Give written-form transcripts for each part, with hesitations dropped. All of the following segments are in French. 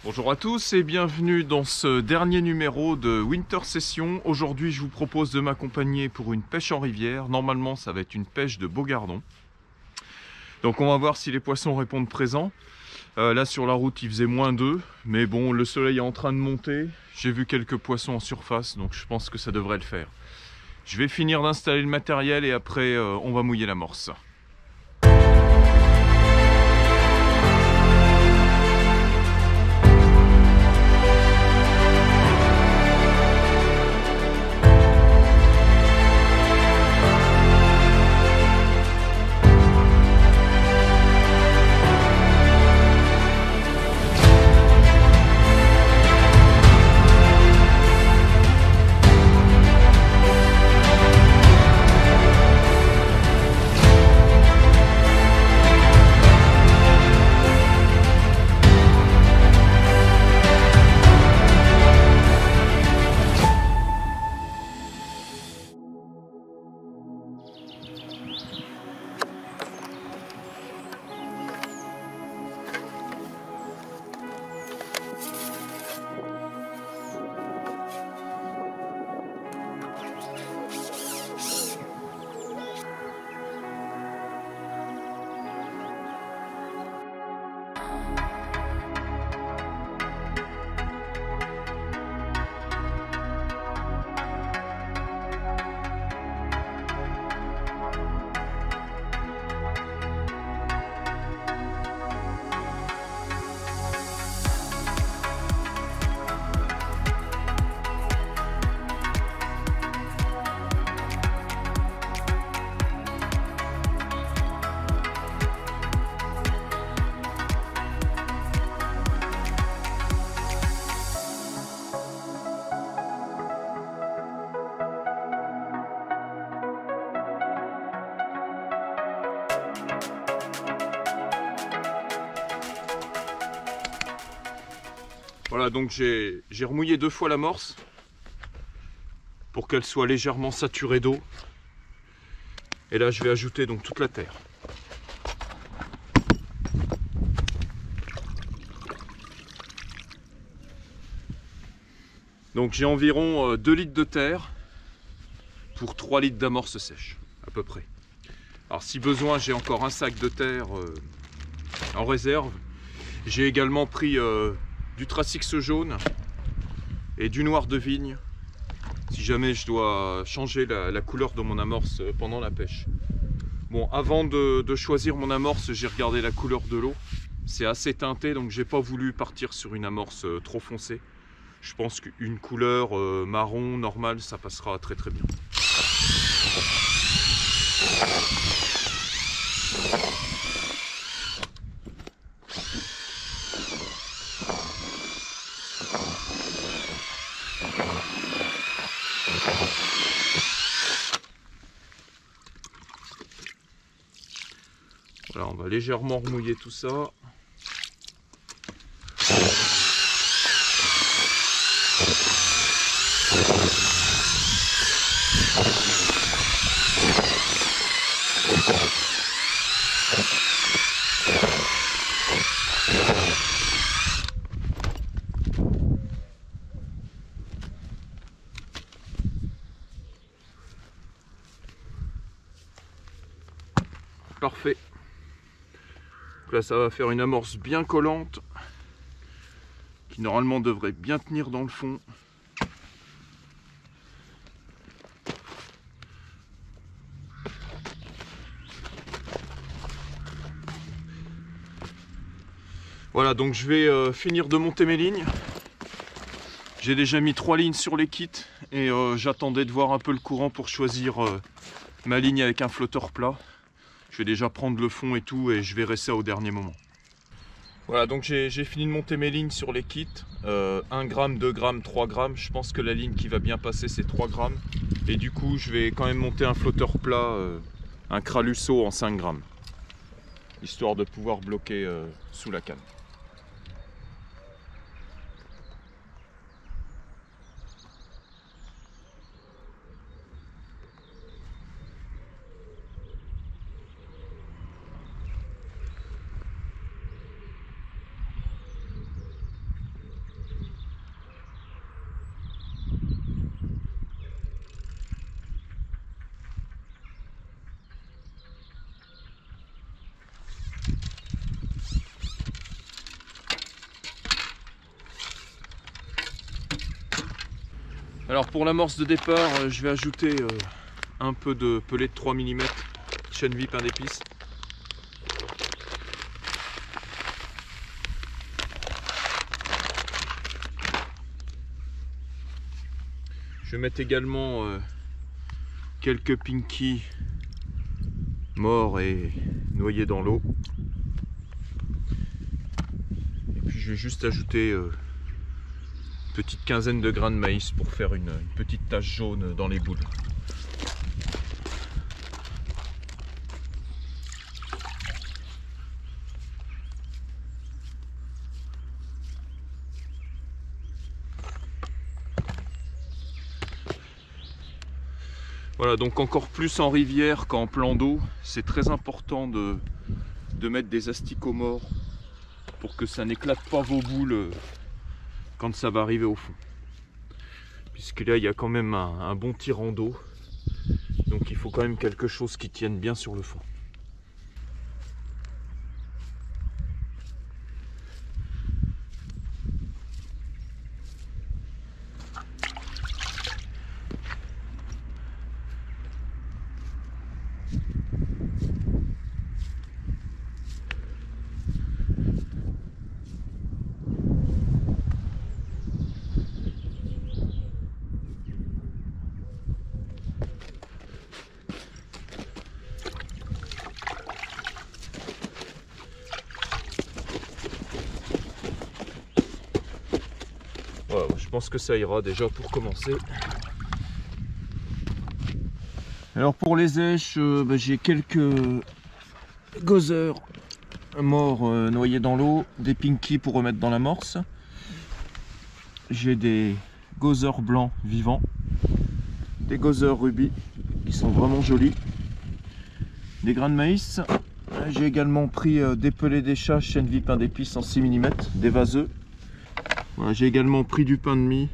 Bonjour à tous et bienvenue dans ce dernier numéro de Winter Session. Aujourd'hui, je vous propose de m'accompagner pour une pêche en rivière. Normalement, ça va être une pêche de Beaugardon. Donc on va voir si les poissons répondent présents. Là sur la route, il faisait -2, mais bon, le soleil est en train de monter. J'ai vu quelques poissons en surface, donc je pense que ça devrait le faire. Je vais finir d'installer le matériel et après, on va mouiller l'amorce. Voilà, donc j'ai remouillé 2 fois l'amorce pour qu'elle soit légèrement saturée d'eau. Et là, je vais ajouter donc toute la terre. Donc j'ai environ 2 litres de terre pour 3 litres d'amorce sèche, à peu près. Alors si besoin, j'ai encore un sac de terre en réserve. J'ai également pris du Trasix jaune et du noir de vigne si jamais je dois changer la couleur de mon amorce pendant la pêche. Bon, avant de choisir mon amorce, j'ai regardé la couleur de l'eau. C'est assez teinté, donc j'ai pas voulu partir sur une amorce trop foncée. Je pense qu'une couleur marron normale, ça passera très très bien. Voilà, on va légèrement remouiller tout ça. Parfait. Donc là, ça va faire une amorce bien collante qui normalement devrait bien tenir dans le fond. Voilà, donc je vais finir de monter mes lignes. J'ai déjà mis 3 lignes sur les kits et j'attendais de voir un peu le courant pour choisir ma ligne avec un flotteur plat. Je vais déjà prendre le fond et tout et je verrai ça au dernier moment. Voilà, donc j'ai fini de monter mes lignes sur les kits. 1 gramme, 2 grammes, 3 grammes. Je pense que la ligne qui va bien passer, c'est 3 grammes. Et du coup, je vais quand même monter un flotteur plat, un Kralusso en 5 grammes. Histoire de pouvoir bloquer sous la canne. Alors pour l'amorce de départ, je vais ajouter un peu de pellet de 3 mm, chêne vie pain d'épices. Je vais mettre également quelques pinkies morts et noyés dans l'eau. Et puis je vais juste ajouter une petite quinzaine de grains de maïs pour faire une petite tache jaune dans les boules. Voilà, donc encore plus en rivière qu'en plan d'eau, c'est très important de mettre des asticots morts pour que ça n'éclate pas vos boules quand ça va arriver au fond. Puisque là, il y a quand même un bon tirant d'eau, donc il faut quand même quelque chose qui tienne bien sur le fond. Voilà, je pense que ça ira déjà pour commencer. Alors pour les èches, j'ai quelques gozer morts noyés dans l'eau, des pinkies pour remettre dans l'amorce. J'ai des gozer blancs vivants, des gozer rubis qui sont vraiment jolis, des grains de maïs. J'ai également pris des pelets d'écha, chêne vie pain d'épices en 6 mm, des vaseux. Voilà, j'ai également pris du pain de mie.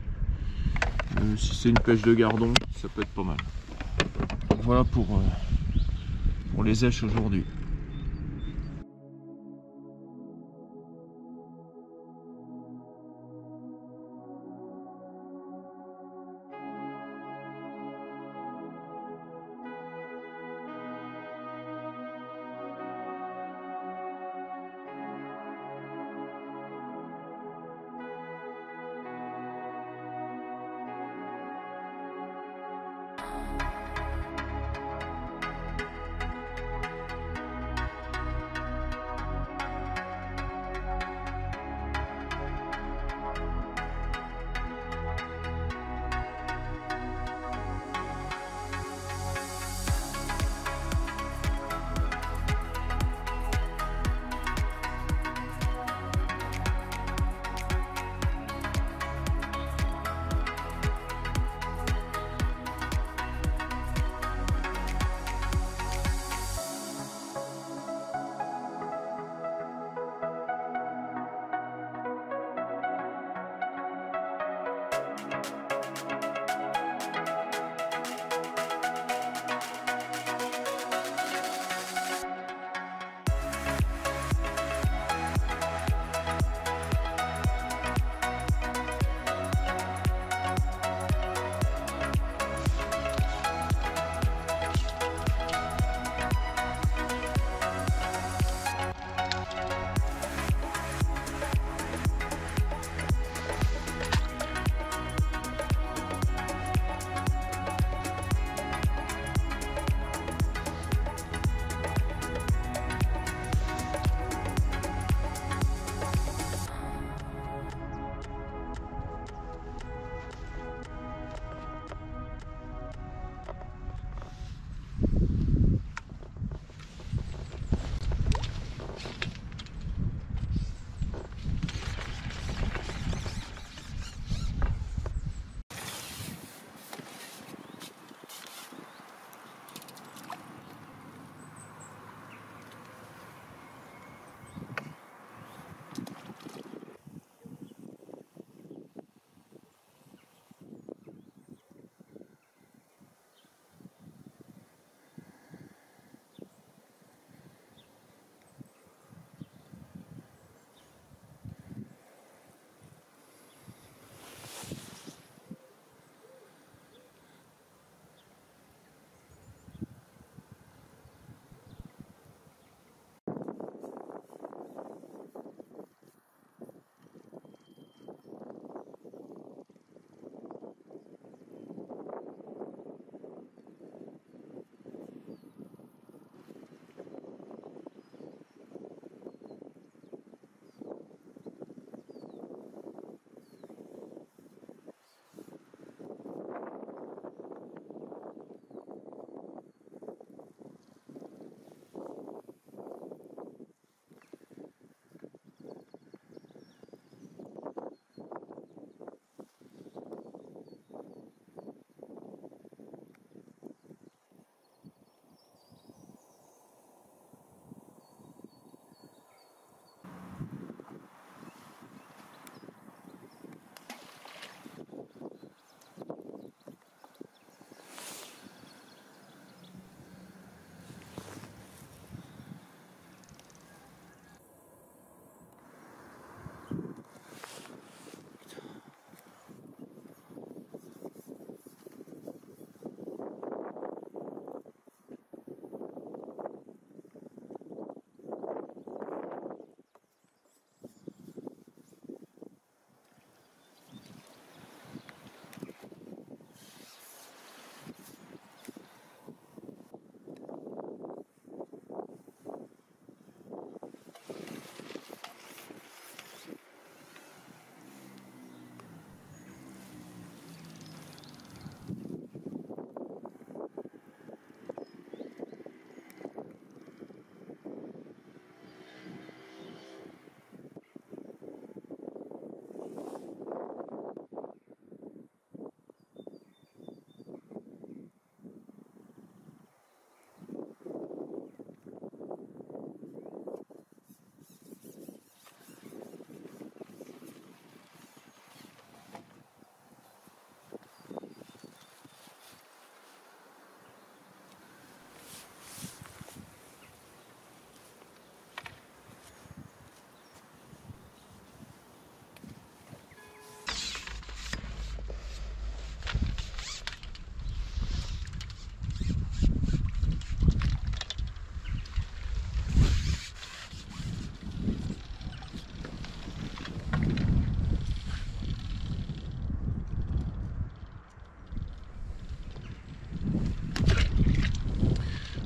Si c'est une pêche de gardon, ça peut être pas mal. Voilà pour les èches aujourd'hui.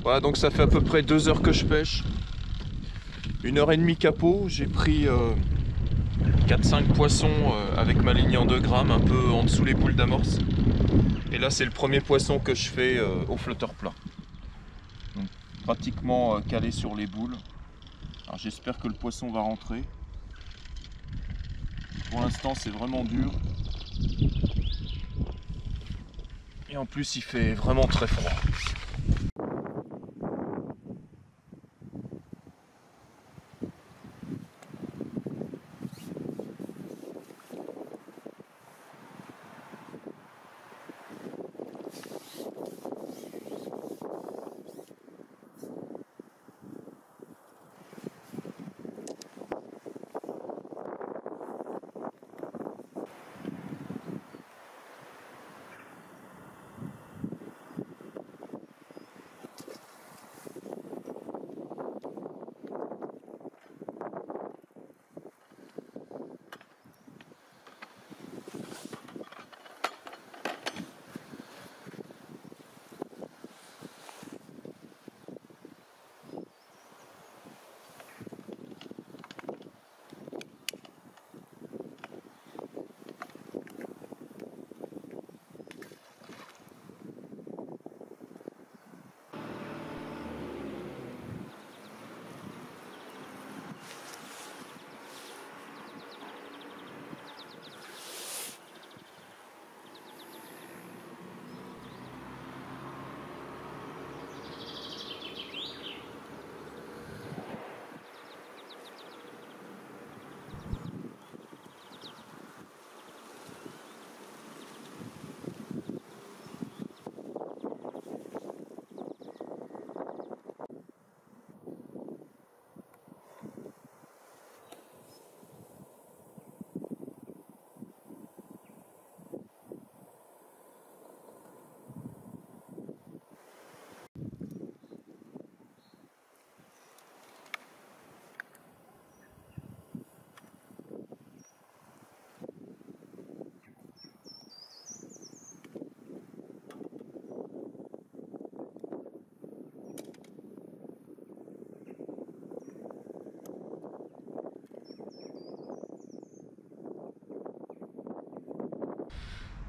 Voilà, donc ça fait à peu près 2 heures que je pêche. 1h30 capot. J'ai pris 4-5 poissons avec ma ligne en 2 grammes, un peu en dessous les boules d'amorce. Et là c'est le premier poisson que je fais au flotteur plat. Donc, pratiquement calé sur les boules. Alors j'espère que le poisson va rentrer. Pour l'instant c'est vraiment dur. Et en plus il fait vraiment très froid.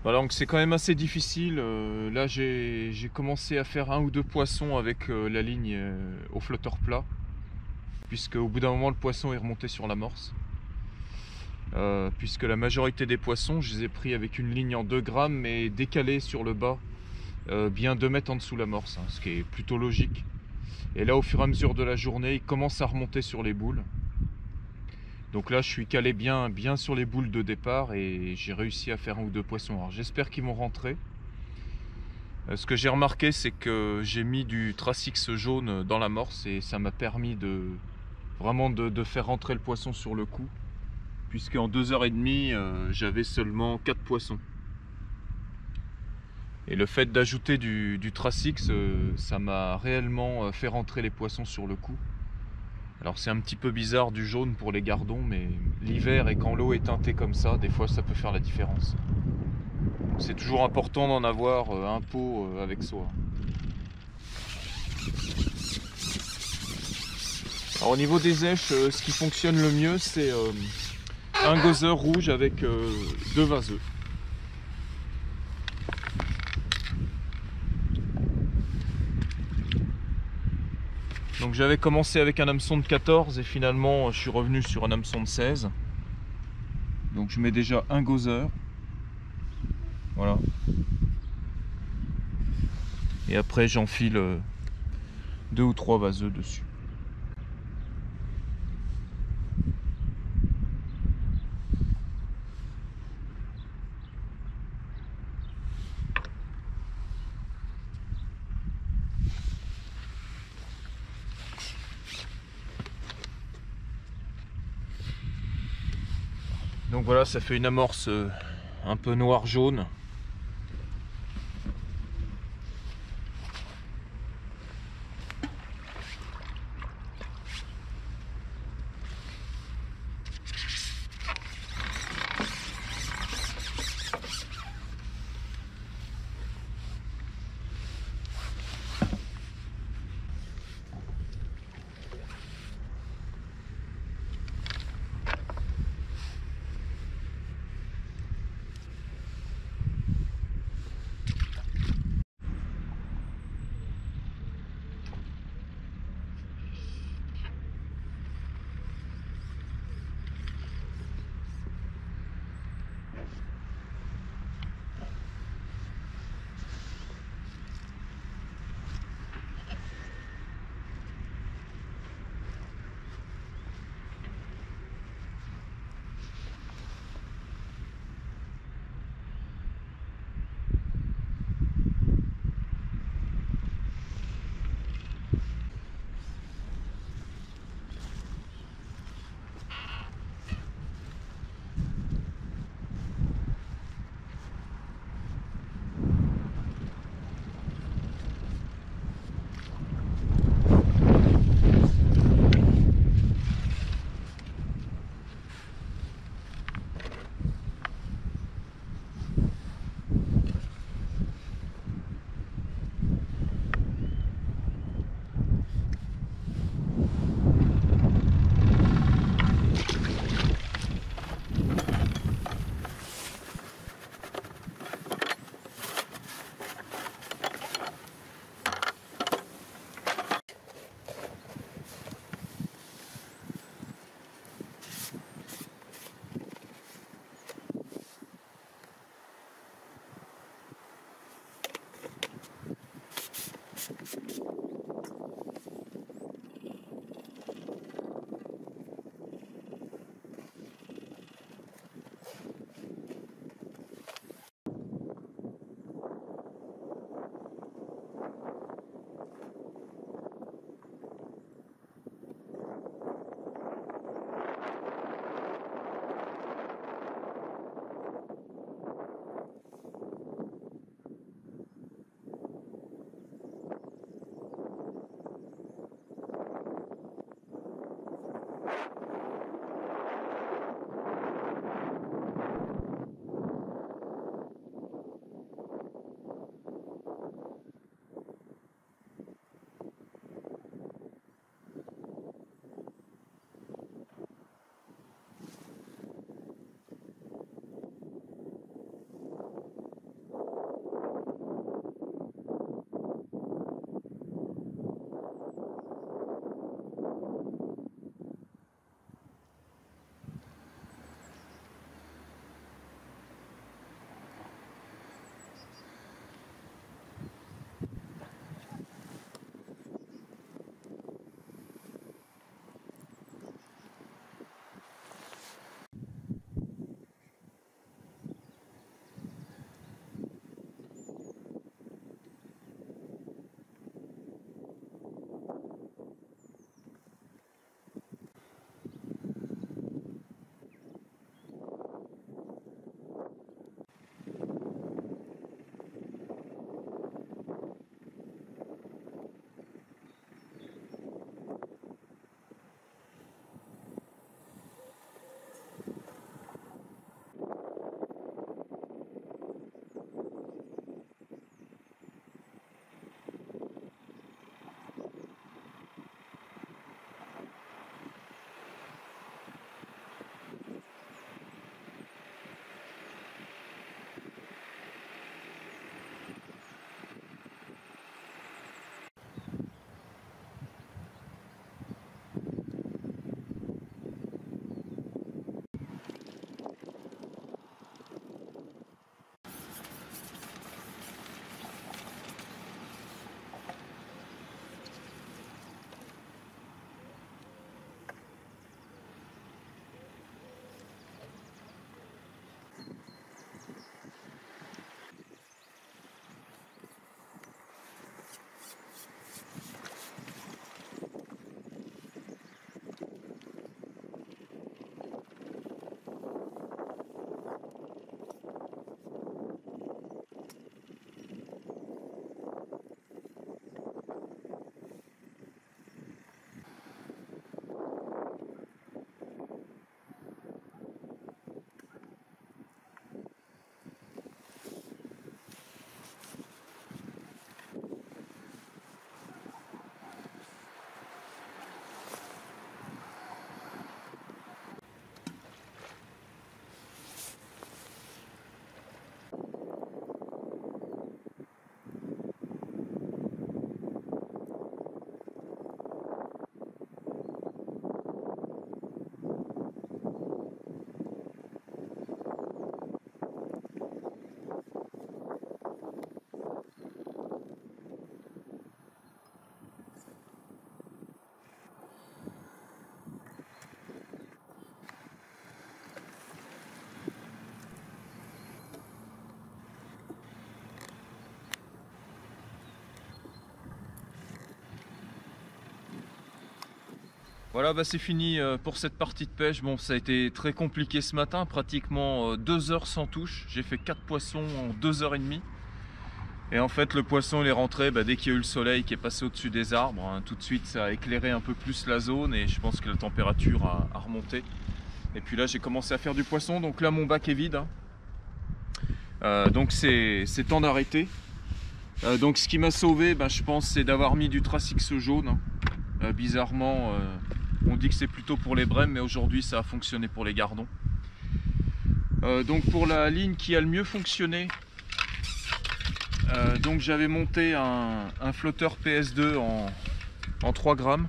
Voilà, donc c'est quand même assez difficile. Là j'ai commencé à faire 1 ou 2 poissons avec la ligne au flotteur plat, puisque au bout d'un moment le poisson est remonté sur l'amorce. Puisque la majorité des poissons je les ai pris avec une ligne en 2 grammes mais décalée sur le bas, bien 2 mètres en dessous l'amorce, hein, ce qui est plutôt logique. Et là au fur et à mesure de la journée il commence à remonter sur les boules. Donc là je suis calé bien sur les boules de départ et j'ai réussi à faire 1 ou 2 poissons. Alors j'espère qu'ils vont rentrer. Ce que j'ai remarqué c'est que j'ai mis du Trasix jaune dans l'amorce et ça m'a permis vraiment de faire rentrer le poisson sur le coup. Puisque en 2h30 j'avais seulement 4 poissons. Et le fait d'ajouter du Trasix, ça m'a réellement fait rentrer les poissons sur le coup. Alors c'est un petit peu bizarre du jaune pour les gardons, mais l'hiver et quand l'eau est teintée comme ça, des fois ça peut faire la différence. C'est toujours important d'en avoir un pot avec soi. Alors au niveau des èches, ce qui fonctionne le mieux c'est un gozeur rouge avec 2 vaseux. Donc j'avais commencé avec un hameçon de 14 et finalement je suis revenu sur un hameçon de 16. Donc je mets déjà un gozeur. Voilà. Et après j'enfile 2 ou 3 vaseux dessus. Donc voilà, ça fait une amorce un peu noir-jaune. Voilà, bah c'est fini pour cette partie de pêche. Bon, ça a été très compliqué ce matin, pratiquement 2 heures sans touche. J'ai fait 4 poissons en 2h30. Et en fait, le poisson il est rentré dès qu'il y a eu le soleil qui est passé au-dessus des arbres. Hein. Tout de suite, ça a éclairé un peu plus la zone et je pense que la température a remonté. Et puis là, j'ai commencé à faire du poisson. Donc là, mon bac est vide. Hein. Donc c'est temps d'arrêter. Donc ce qui m'a sauvé, je pense, c'est d'avoir mis du Tracix jaune. Hein. Bizarrement, on dit que c'est plutôt pour les brèmes, mais aujourd'hui ça a fonctionné pour les gardons. Donc pour la ligne qui a le mieux fonctionné, donc j'avais monté un flotteur PS2 en 3 grammes,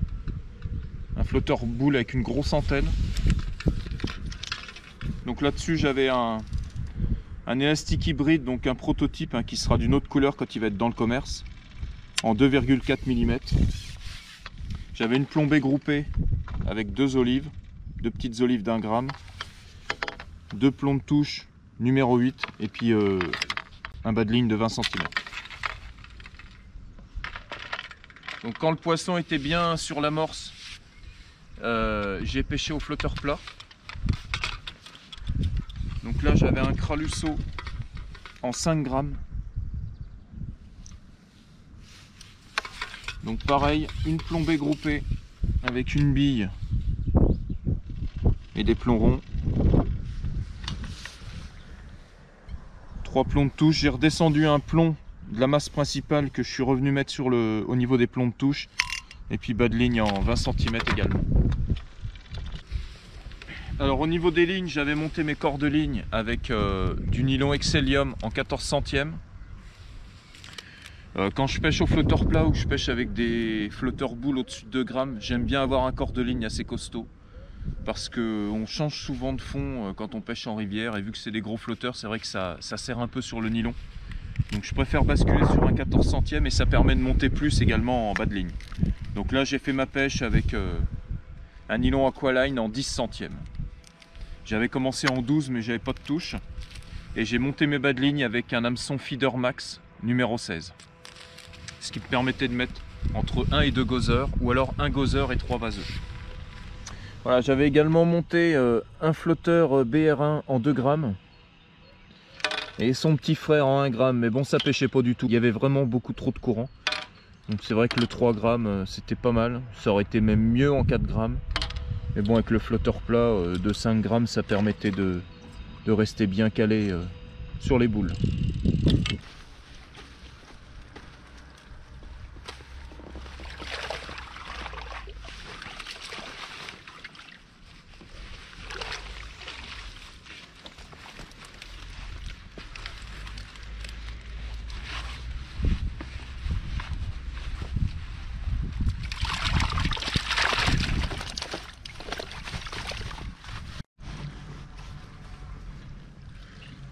un flotteur boule avec une grosse antenne. Donc là-dessus j'avais un élastique hybride, donc un prototype qui sera d'une autre couleur quand il va être dans le commerce, en 2,4 mm. J'avais une plombée groupée avec 2 olives, 2 petites olives d'1 gramme, 2 plombs de touche numéro 8 et puis un bas de ligne de 20 cm. Donc quand le poisson était bien sur l'amorce, j'ai pêché au flotteur plat. Donc là j'avais un Kralusso en 5 grammes. Donc pareil, une plombée groupée avec une bille et des plombs ronds. 3 plombs de touche. J'ai redescendu un plomb de la masse principale que je suis revenu mettre au niveau des plombs de touche. Et puis bas de ligne en 20 cm également. Alors au niveau des lignes, j'avais monté mes corps de ligne avec du nylon Excellium en 14 centièmes. Quand je pêche au flotteur plat ou que je pêche avec des flotteurs boules au-dessus de 2 grammes, j'aime bien avoir un corps de ligne assez costaud. Parce qu'on change souvent de fond quand on pêche en rivière. Et vu que c'est des gros flotteurs, c'est vrai que ça serre un peu sur le nylon. Donc je préfère basculer sur un 14 centièmes et ça permet de monter plus également en bas de ligne. Donc là j'ai fait ma pêche avec un nylon Aqualine en 10 centièmes. J'avais commencé en 12 mais j'avais pas de touche. Et j'ai monté mes bas de ligne avec un hameçon Feeder Max numéro 16. Ce qui me permettait de mettre entre 1 et 2 gothers ou alors 1 gother et 3 vaseux. Voilà, j'avais également monté un flotteur BR1 en 2 grammes et son petit frère en 1 gramme, mais bon ça pêchait pas du tout, il y avait vraiment beaucoup trop de courant. Donc c'est vrai que le 3 grammes c'était pas mal, ça aurait été même mieux en 4 grammes. Mais bon, avec le flotteur plat de 5 grammes ça permettait de rester bien calé sur les boules.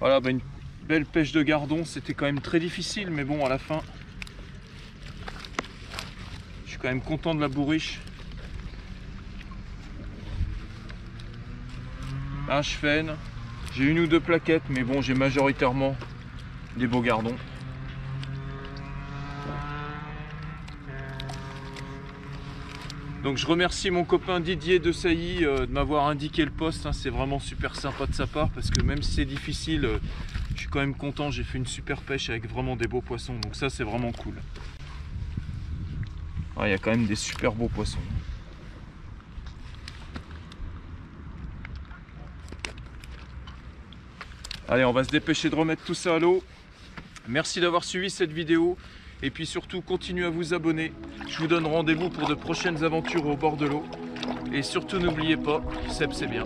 Voilà, une belle pêche de gardon, c'était quand même très difficile, mais bon, à la fin, je suis quand même content de la bourriche. Un chefenne, j'ai 1 ou 2 plaquettes, mais bon, j'ai majoritairement des beaux gardons. Donc je remercie mon copain Didier de Sailly de m'avoir indiqué le poste, hein, c'est vraiment super sympa de sa part parce que même si c'est difficile, je suis quand même content, j'ai fait une super pêche avec vraiment des beaux poissons, donc ça c'est vraiment cool. Il y a quand même des super beaux poissons. Allez, on va se dépêcher de remettre tout ça à l'eau. Merci d'avoir suivi cette vidéo. Et puis surtout, continuez à vous abonner. Je vous donne rendez-vous pour de prochaines aventures au bord de l'eau. Et surtout, n'oubliez pas, Seb c'est bien.